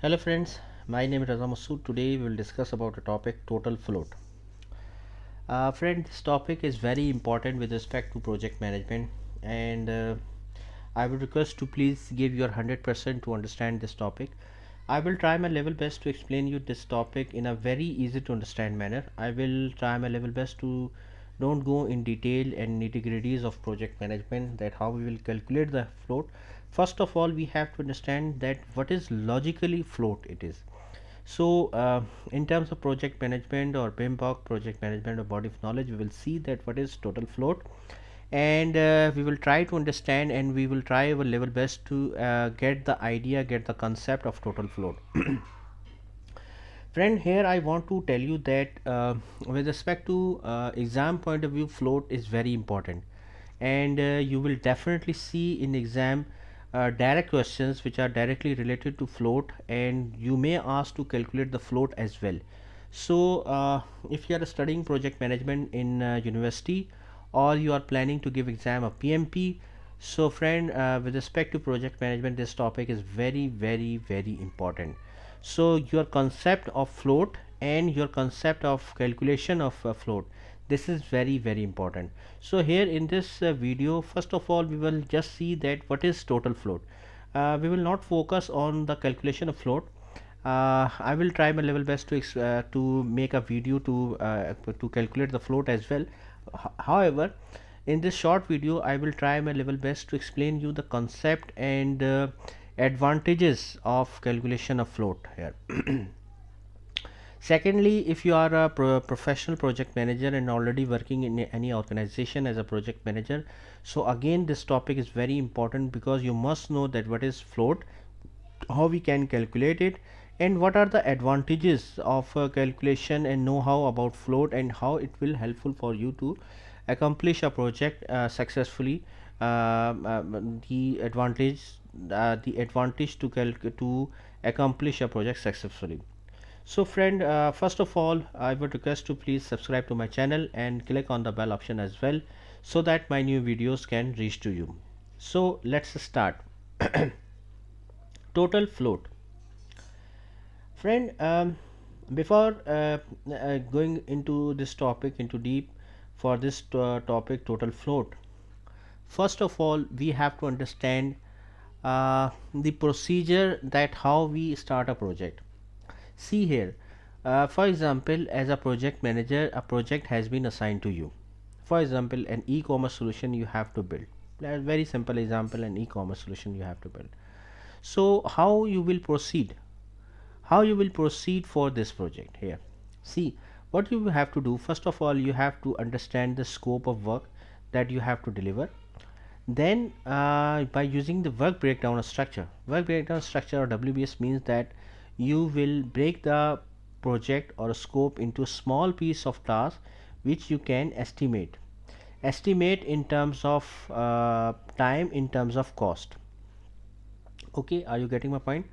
Hello friends, my name is Raza Masood. Today we will discuss about a topic total float. Friend, this topic is very important with respect to project management, and I would request to please give your 100% to understand this topic. I will try my level best to explain you this topic in a very easy to understand manner. I will try my level best to don't go in detail and nitty gritties of project management, that how we will calculate the float. First of all, we have to understand that what is logically float it is. So, in terms of project management or PMBOK project management or body of knowledge, we will see that what is total float, and we will try to understand and we will try our level best to get the idea, get the concept of total float. Friend, here I want to tell you that with respect to exam point of view, float is very important, and you will definitely see in exam direct questions which are directly related to float, and you may ask to calculate the float as well. So if you are studying project management in university, or you are planning to give exam of PMP, so friend, with respect to project management, this topic is very important. So your concept of float and your concept of calculation of float, this is very important. So here in this video, first of all, we will just see that what is total float. We will not focus on the calculation of float. I will try my level best to make a video to calculate the float as well. However, in this short video, I will try my level best to explain you the concept and advantages of calculation of float here. Secondly, if you are a professional project manager and already working in any organization as a project manager, so again this topic is very important because you must know that what is float, how we can calculate it, and what are the advantages of calculation, and know how about float and how it will helpful for you to accomplish a project successfully. The advantage to accomplish a project successfully. So friend, first of all, I would request to please subscribe to my channel and click on the bell option as well, so that my new videos can reach to you. So let's start. Total float. Friend, before going into this topic into deep for this topic total float, first of all we have to understand the procedure that how we start a project. See here, for example, as a project manager, a project has been assigned to you. For example, an e-commerce solution you have to build. A very simple example, an e-commerce solution you have to build. So how you will proceed? How you will proceed for this project here? See, what you have to do, first of all, you have to understand the scope of work that you have to deliver. Then by using the work breakdown structure or WBS means that you will break the project or scope into small piece of task which you can estimate in terms of time, in terms of cost. Okay, are you getting my point?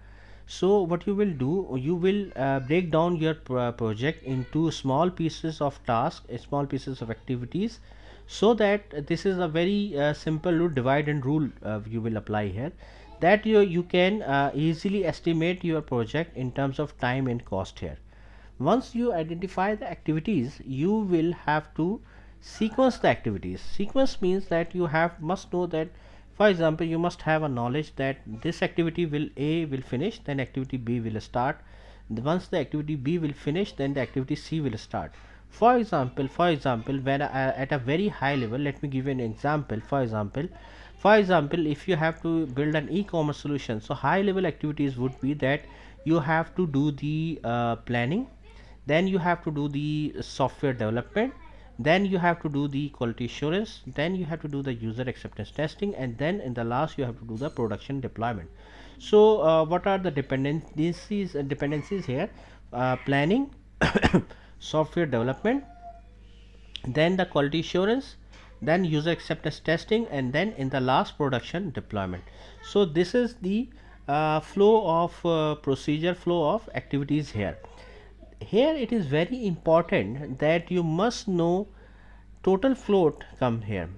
So what you will do, you will break down your project into small pieces of task, small pieces of activities, so that this is a very simple rule, divide and rule you will apply here, that you can easily estimate your project in terms of time and cost here. Once you identify the activities, you will have to sequence the activities. Sequence means that you have must know that, for example, you must have a knowledge that this activity will A will finish, then activity B will start. Once the activity B will finish, then the activity C will start. For example, when at a very high level, let me give you an example. For example, if you have to build an e-commerce solution, so high level activities would be that you have to do the planning, then you have to do the software development, then you have to do the quality assurance, then you have to do the user acceptance testing, and then in the last you have to do the production deployment. So what are the dependencies here? Planning, software development, then the quality assurance, then user acceptance testing, and then in the last production deployment. So this is the flow of activities here. Here it is very important that you must know total float come here.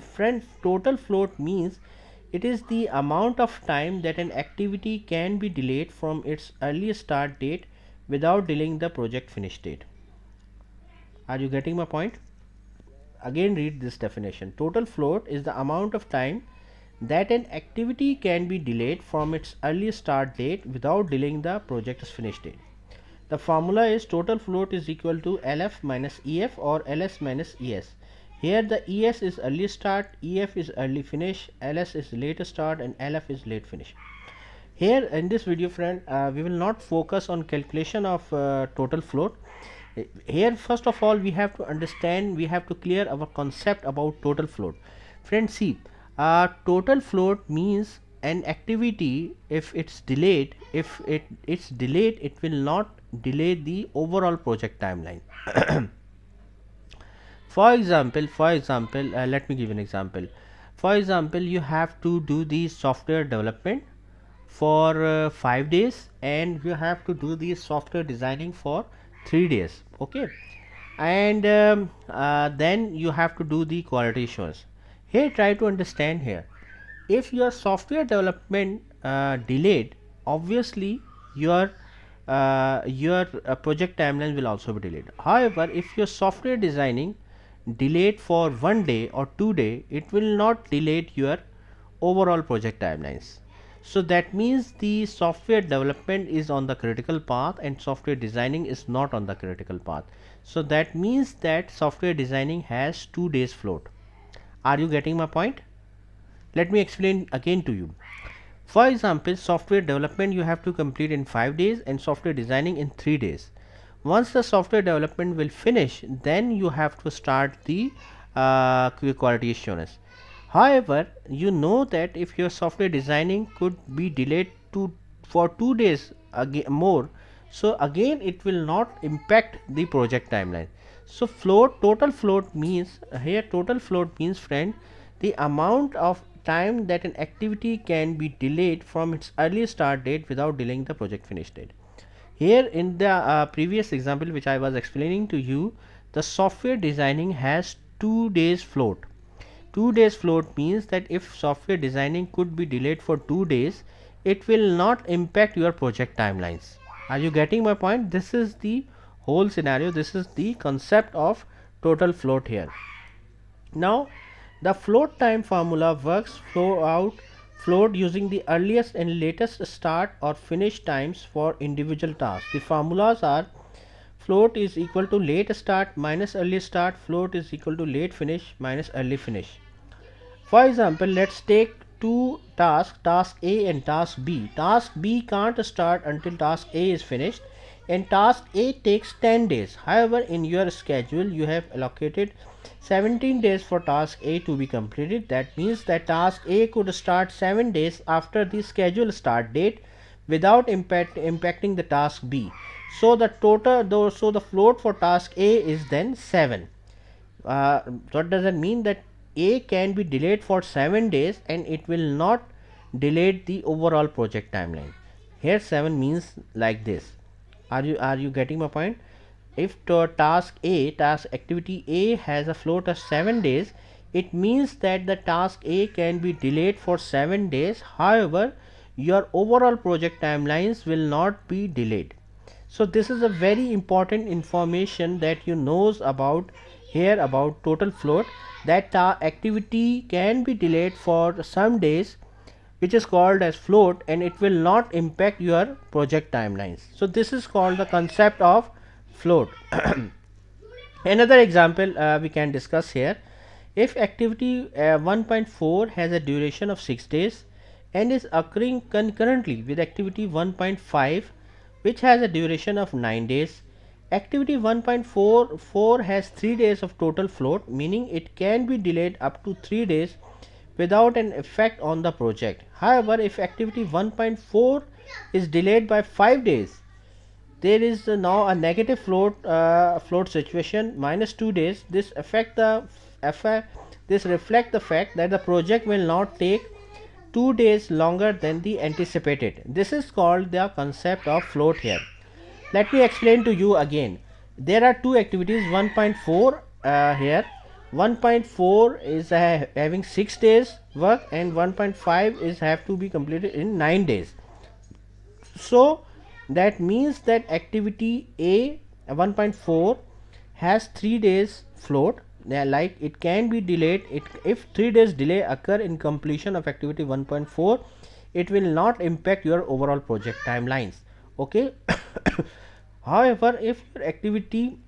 Friend, total float means It is the amount of time that an activity can be delayed from its early start date without delaying the project finish date. Are you getting my point? Again, read this definition. Total float is the amount of time that an activity can be delayed from its early start date without delaying the project's finish date. The formula is total float is equal to LF minus EF or LS minus ES. Here the ES is early start, EF is early finish, LS is late start and LF is late finish. Here in this video friend, we will not focus on calculation of total float. Here first of all we have to understand, we have to clear our concept about total float. Friends, see, total float means an activity, if it's delayed, it's delayed, it will not delay the overall project timeline. For example, let me give an example. For example, you have to do the software development for 5 days and you have to do the software designing for 3 days, okay, and then you have to do the quality assurance. Here try to understand here, if your software development delayed, obviously your project timeline will also be delayed. However, if your software designing delayed for 1 day or 2 day, it will not delay your overall project timelines. So that means the software development is on the critical path and software designing is not on the critical path. So that means that software designing has 2 days float. Are you getting my point? Let me explain again to you. For example, software development you have to complete in 5 days and software designing in 3 days. Once the software development will finish, then you have to start the quality assurance. However, you know that if your software designing could be delayed to for 2 days again more, so again it will not impact the project timeline. So float, total float means, here total float means friend, the amount of time that an activity can be delayed from its early start date without delaying the project finish date. Here in the previous example which I was explaining to you, the software designing has 2 days float. 2 days float means that if software designing could be delayed for 2 days, it will not impact your project timelines. Are you getting my point? This is the whole scenario, this is the concept of total float here. Now the float time formula works float using the earliest and latest start or finish times for individual tasks. The formulas are float is equal to late start minus early start, float is equal to late finish minus early finish. For example, let's take two tasks, task A and task B. Task B can't start until task A is finished and task A takes 10 days. However, in your schedule you have allocated 17 days for task A to be completed. That means that task A could start 7 days after the scheduled start date without impacting the task B. So the the float for task A is then 7. What does that mean? That A can be delayed for 7 days and it will not delay the overall project timeline. Here 7 means like this. Are you getting my point? If task activity A has a float of 7 days, it means that the task A can be delayed for 7 days. However, your overall project timelines will not be delayed. So this is a very important information that you knows about here about total float, that activity can be delayed for some days, which is called as float, and it will not impact your project timelines. So this is called the concept of float. Another example we can discuss here. If activity 1.4 has a duration of 6 days and is occurring concurrently with activity 1.5 which has a duration of 9 days, activity 1.44 has 3 days of total float, meaning it can be delayed up to 3 days without an effect on the project. However, if activity 1.4 is delayed by 5 days, there is now a negative float situation minus 2 days. This reflect the fact that the project will not take 2 days longer than the anticipated. This is called the concept of float here. Let me explain to you again. There are two activities 1.4 here. 1.4 is having 6 days work, and 1.5 is have to be completed in 9 days. So that means that activity A 1.4 has 3 days float. Like it can be delayed. If 3 days delay occur in completion of activity 1.4, it will not impact your overall project timelines. Okay. However, if your activity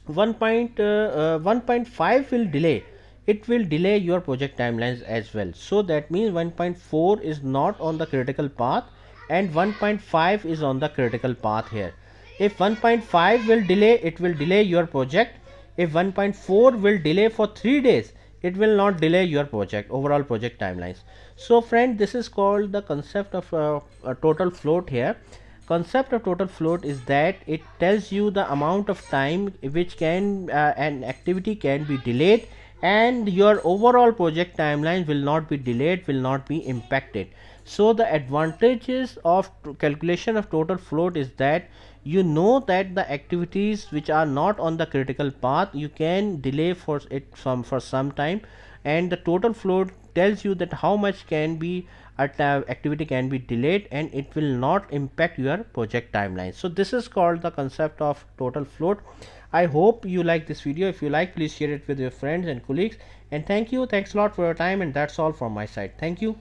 1.5 will delay, it will delay your project timelines as well. So that means 1.4 is not on the critical path and 1.5 is on the critical path here. If 1.5 will delay, it will delay your project. If 1.4 will delay for 3 days, it will not delay your project overall project timelines. So friend, this is called the concept of a total float here. Concept of total float is that it tells you the amount of time which can an activity can be delayed, and your overall project timeline will not be delayed, will not be impacted. So the advantages of calculation of total float is that you know that the activities which are not on the critical path, you can delay for it for some time, and the total float tells you that how much can be activity can be delayed, and it will not impact your project timeline. So this is called the concept of total float. I hope you like this video. If you like, please share it with your friends and colleagues, and thanks a lot for your time, and that's all from my side. Thank you.